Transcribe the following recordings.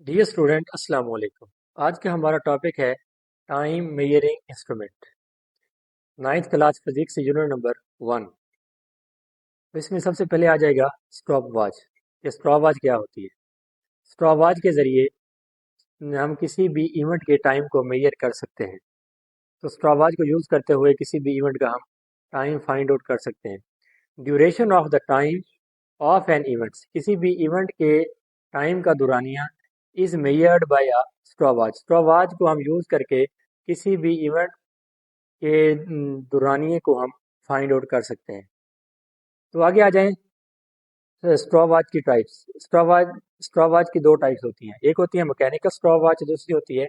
Dear student, अस्सलाम वालेकुम। आज का हमारा टॉपिक है time measuring instrument, 9th class physics unit number 1। इसमें सबसे पहले आ जाएगा स्टॉप वॉच। ये स्टॉप वॉच क्या होती है? स्टॉप वॉच के ज़रिए हम किसी भी इवेंट के टाइम को मेजर कर सकते हैं। तो स्टॉप वॉच को यूज़ करते हुए किसी भी इवेंट का हम टाइम फाइंड आउट कर सकते हैं। Duration of the time of an events, किसी भी इवेंट के टाइम का दुरानिया is measured by a stop watch. Stop watch को हम यूज़ करके किसी भी इवेंट के दुरानिये को हम फाइंड आउट कर सकते हैं। तो आगे आ जाएं स्टॉप वॉच की टाइप्स। स्टॉप वॉच की दो टाइप्स होती हैं, एक होती है मैकेनिकल स्टॉप वॉच, दूसरी होती है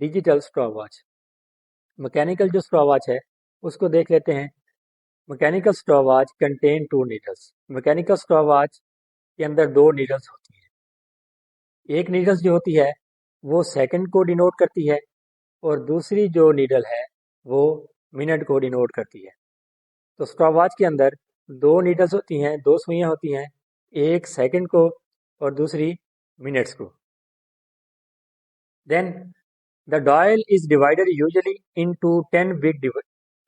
डिजिटल स्टॉप वॉच। मैकेनिकल जो स्टॉप वॉच है उसको देख लेते हैं। Mechanical stop watch contain 2 needles. Mechanical stop watch के अंदर 2 नीडल्स होती हैं। एक नीडल्स जो होती है वो सेकंड को डिनोट करती है और दूसरी जो नीडल है वो मिनट को डिनोट करती है। तो स्टॉप वॉच के अंदर 2 नीडल्स होती हैं, 2 सुइयां होती हैं, एक सेकंड को और दूसरी मिनट्स को। Then the dial is divided usually into 10 big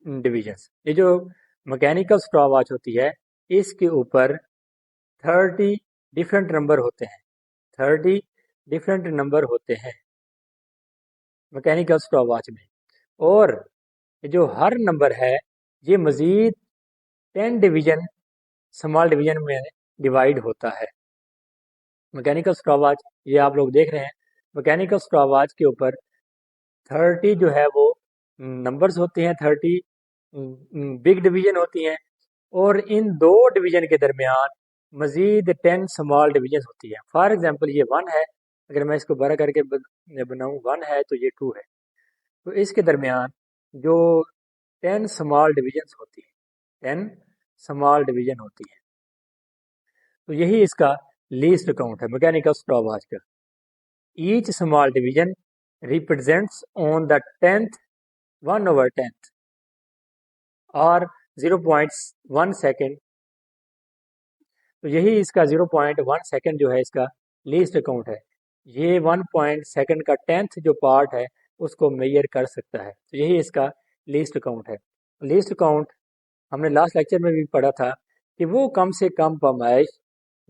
divisions. ये जो मैकेनिकल स्टॉप वॉच होती है इसके ऊपर 30 डिफरेंट नंबर होते हैं। 30 डिफरेंट नंबर होते हैं मैकेनिकल स्टॉप वॉच में, और जो हर नंबर है ये मज़ीद 10 डिवीजन स्मॉल डिवीजन में डिवाइड होता है। मैकेनिकल स्टॉप वॉच ये आप लोग देख रहे हैं। मैकेनिकल स्टॉप वॉच के ऊपर 30 जो है वो नंबर्स होते हैं, 30 बिग डिवीजन होती हैं, और इन 2 डिवीजन के दरमियान मज़ीद 10 स्मॉल डिवीजन होती है। फॉर एग्जांपल ये 1 है, अगर मैं इसको बड़ा करके बनाऊँ 1 है तो ये 2 है, तो इसके दरमियान जो 10 स्मॉल डिवीजन होती है, 10 स्मॉल डिवीजन होती है, तो यही इसका लीस्ट काउंट है मैकेनिकल स्टॉप वॉच का। Each small division represents on the 10th 1/10 और 0.1 सेकेंड। तो यही इसका 0.1 सेकेंड जो है इसका लीस्ट काउंट है। ये 1 सेकेंड का 10th जो पार्ट है उसको मेजर कर सकता है, तो यही इसका लीस्ट काउंट है। लीस्ट काउंट हमने लास्ट लेक्चर में भी पढ़ा था कि वो कम से कम पैमाइश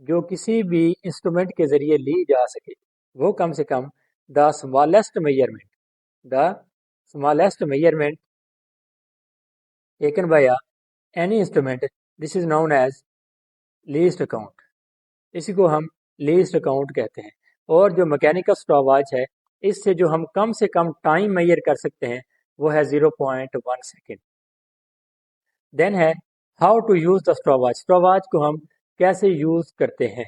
जो किसी भी इंस्ट्रूमेंट के ज़रिए ली जा सके, वो कम से कम the smallest measurement taken by any instrument, this is known as least count. इसी को हम लीस्ट काउंट कहते हैं। और जो मैकेनिकल स्टॉप वॉच है इससे जो हम कम से कम टाइम मेजर कर सकते हैं वो है 0.1 सेकेंड। देन है how to use the stop watch. Stop watch को हम कैसे यूज़ करते हैं,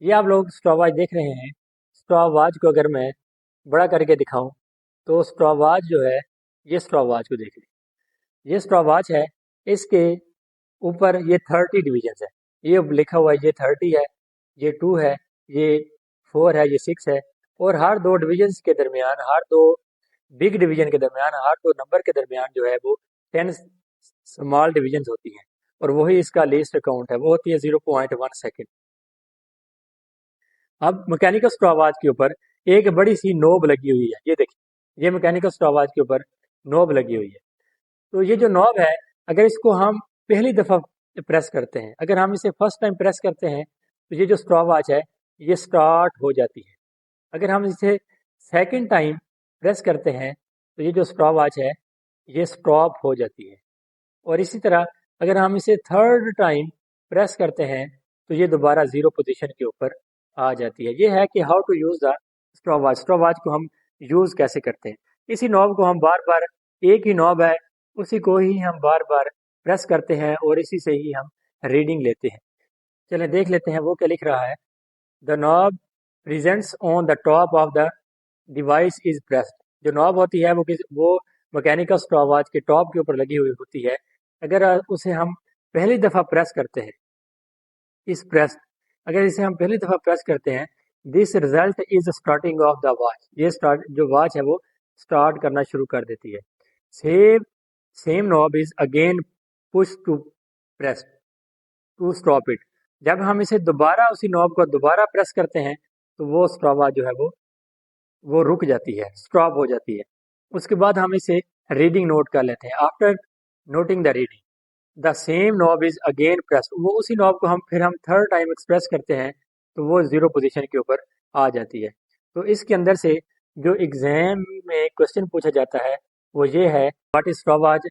ये आप लोग स्टॉप वॉच देख रहे हैं। स्टॉप वॉच को अगर मैं बड़ा करके दिखाऊं तो स्टॉप वॉच जो है, ये स्टॉप वॉच को देख लीजिए, ये स्टॉप वॉच है, इसके ऊपर ये 30 डिवीजन है, ये लिखा हुआ है, ये 30 है, ये 2 है, ये 4 है, ये 6 है, और हर 2 डिवीजन के दरमियान, हर 2 बिग डिवीजन के दरमियान, हर 2 नंबर के दरमियान जो है वो 10 स्मॉल डिवीजन होती हैं, और वही इसका लीस्ट काउंट है, वो होती है 0.1 सेकेंड। अब मैकेनिकल स्टॉप वॉच के ऊपर एक बड़ी सी नोब लगी हुई है, ये देखिए, ये मैकेनिकल स्टॉप वॉच के ऊपर नोब लगी हुई है। तो ये जो नॉब है, अगर इसको हम पहली दफ़ा प्रेस करते हैं, अगर हम इसे फर्स्ट टाइम प्रेस करते हैं तो ये जो स्टॉप वॉच है ये स्टार्ट हो जाती है। अगर हम इसे सेकंड टाइम प्रेस करते हैं तो ये जो स्टॉप वॉच है ये स्टॉप हो जाती है। और इसी तरह अगर हम इसे थर्ड टाइम प्रेस करते हैं तो ये दोबारा 0 पोजीशन के ऊपर आ जाती है। ये है कि how to use the stop watch. Stop watch को हम यूज़ कैसे करते हैं, इसी नॉब को हम बार बार, एक ही नॉब है उसी को ही हम बार बार प्रेस करते हैं और इसी से ही हम रीडिंग लेते हैं। चलें देख लेते हैं वो क्या लिख रहा है। The knob presents on the top of the device is pressed. जो नॉब होती है वो मैकेनिकल स्टॉप वॉच के टॉप के ऊपर लगी हुई होती है। अगर उसे हम पहली दफ़ा प्रेस करते हैं, अगर इसे हम पहली दफ़ा प्रेस करते हैं, this result is starting of the watch. ये जो वॉच है वो स्टार्ट करना शुरू कर देती है। Same knob is again push to press to stop it. जब हम इसे दोबारा उसी नॉब को दोबारा प्रेस करते हैं تو وہ स्टॉप वॉच जो है वो रुक जाती है, स्टॉप हो जाती है। उसके बाद हम इसे रीडिंग नोट कर लेते हैं। After noting the reading the same knob is again press, वो उसी नॉब को हम थर्ड टाइम एक्सप्रेस करते हैं तो वो जीरो पोजीशन के ऊपर आ जाती है। तो इसके अंदर से जो एग्जाम में क्वेश्चन पूछा जाता है वो ये है, what is stop watch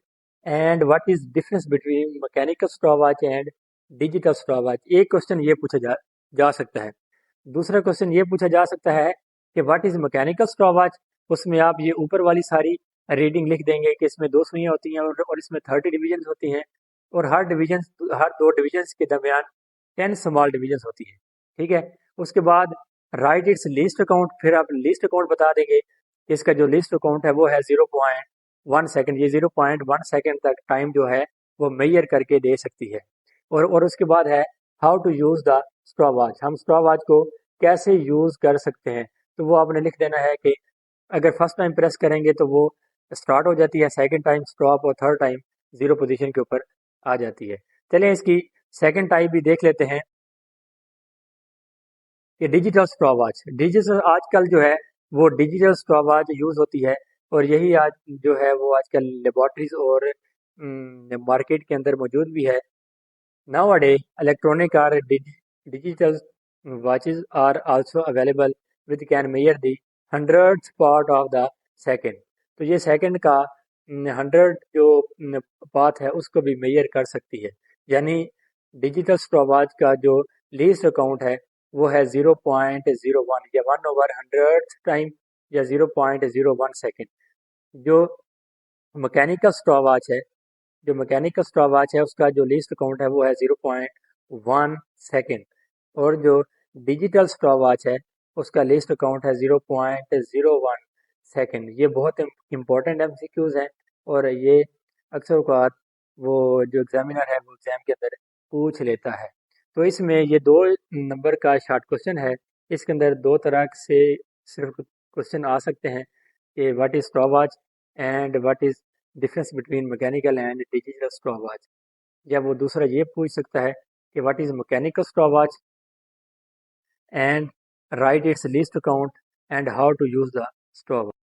and what is difference between mechanical stop watch and digital stop watch. एक क्वेश्चन ये पूछा जा सकता है। दूसरा क्वेश्चन ये पूछा जा सकता है कि what is mechanical stop watch. उसमें आप ये ऊपर वाली सारी रीडिंग लिख देंगे कि इसमें 2 सुइयां होती हैं और इसमें 30 डिवीजन होती हैं, और हर 2 डिवीजन के दरमियान 10 स्मॉल डिवीजन होती है। ठीक है। उसके बाद राइट इट्स लिस्ट अकाउंट, फिर आप लिस्ट अकाउंट बता देंगे। इसका जो लिस्ट अकाउंट है वो है 0.1 सेकेंड। ये 0.1 सेकेंड तक टाइम जो है वो मेजर करके दे सकती है। और उसके बाद है how to use the stop watch, हम स्टॉप वॉच को कैसे यूज कर सकते हैं। तो वो आपने लिख देना है कि अगर फर्स्ट टाइम प्रेस करेंगे तो वो स्टार्ट हो जाती है, सेकंड टाइम स्टॉप, और थर्ड टाइम जीरो पोजीशन के ऊपर आ जाती है। चलें इसकी सेकंड टाइप भी देख लेते हैं कि डिजिटल स्टॉप वॉच। डिजिटल आजकल जो है वो डिजिटल स्टॉप वॉच यूज होती है, और यही आज जो है वो आजकल लेबोरेटरीज और मार्केट के अंदर मौजूद भी है। Nowadays, electronic or digital watches are also available which can measure the hundredth part of the second. तो ये सेकंड का 100 जो पार्ट है उसको भी मेजर कर सकती है। यानी डिजिटल स्टॉपवॉच का जो लीस्ट अकाउंट है वो है 0.01 या 1/100th टाइम या 0.01 सेकेंड। जो मैकेनिकल स्टॉपवॉच है उसका जो लीस्ट काउंट है वो है 0.1 सेकेंड, और जो डिजिटल स्टॉपवॉच है उसका लीस्ट काउंट है 0.01 सेकेंड। ये बहुत इंपॉर्टेंट एमसीक्यूज हैं, और ये अक्सर औक़ात वो जो एग्जामिनर है वो एग्जाम के अंदर पूछ लेता है। तो इसमें ये 2 नंबर का शॉर्ट क्वेश्चन है। इसके अंदर 2 तरह से सिर्फ क्वेश्चन आ सकते हैं कि what is stopwatch and what is difference between mechanical and digital stop watch. या वो दूसरा ये पूछ सकता है कि what is mechanical stop watch and write its least count and how to use the stop.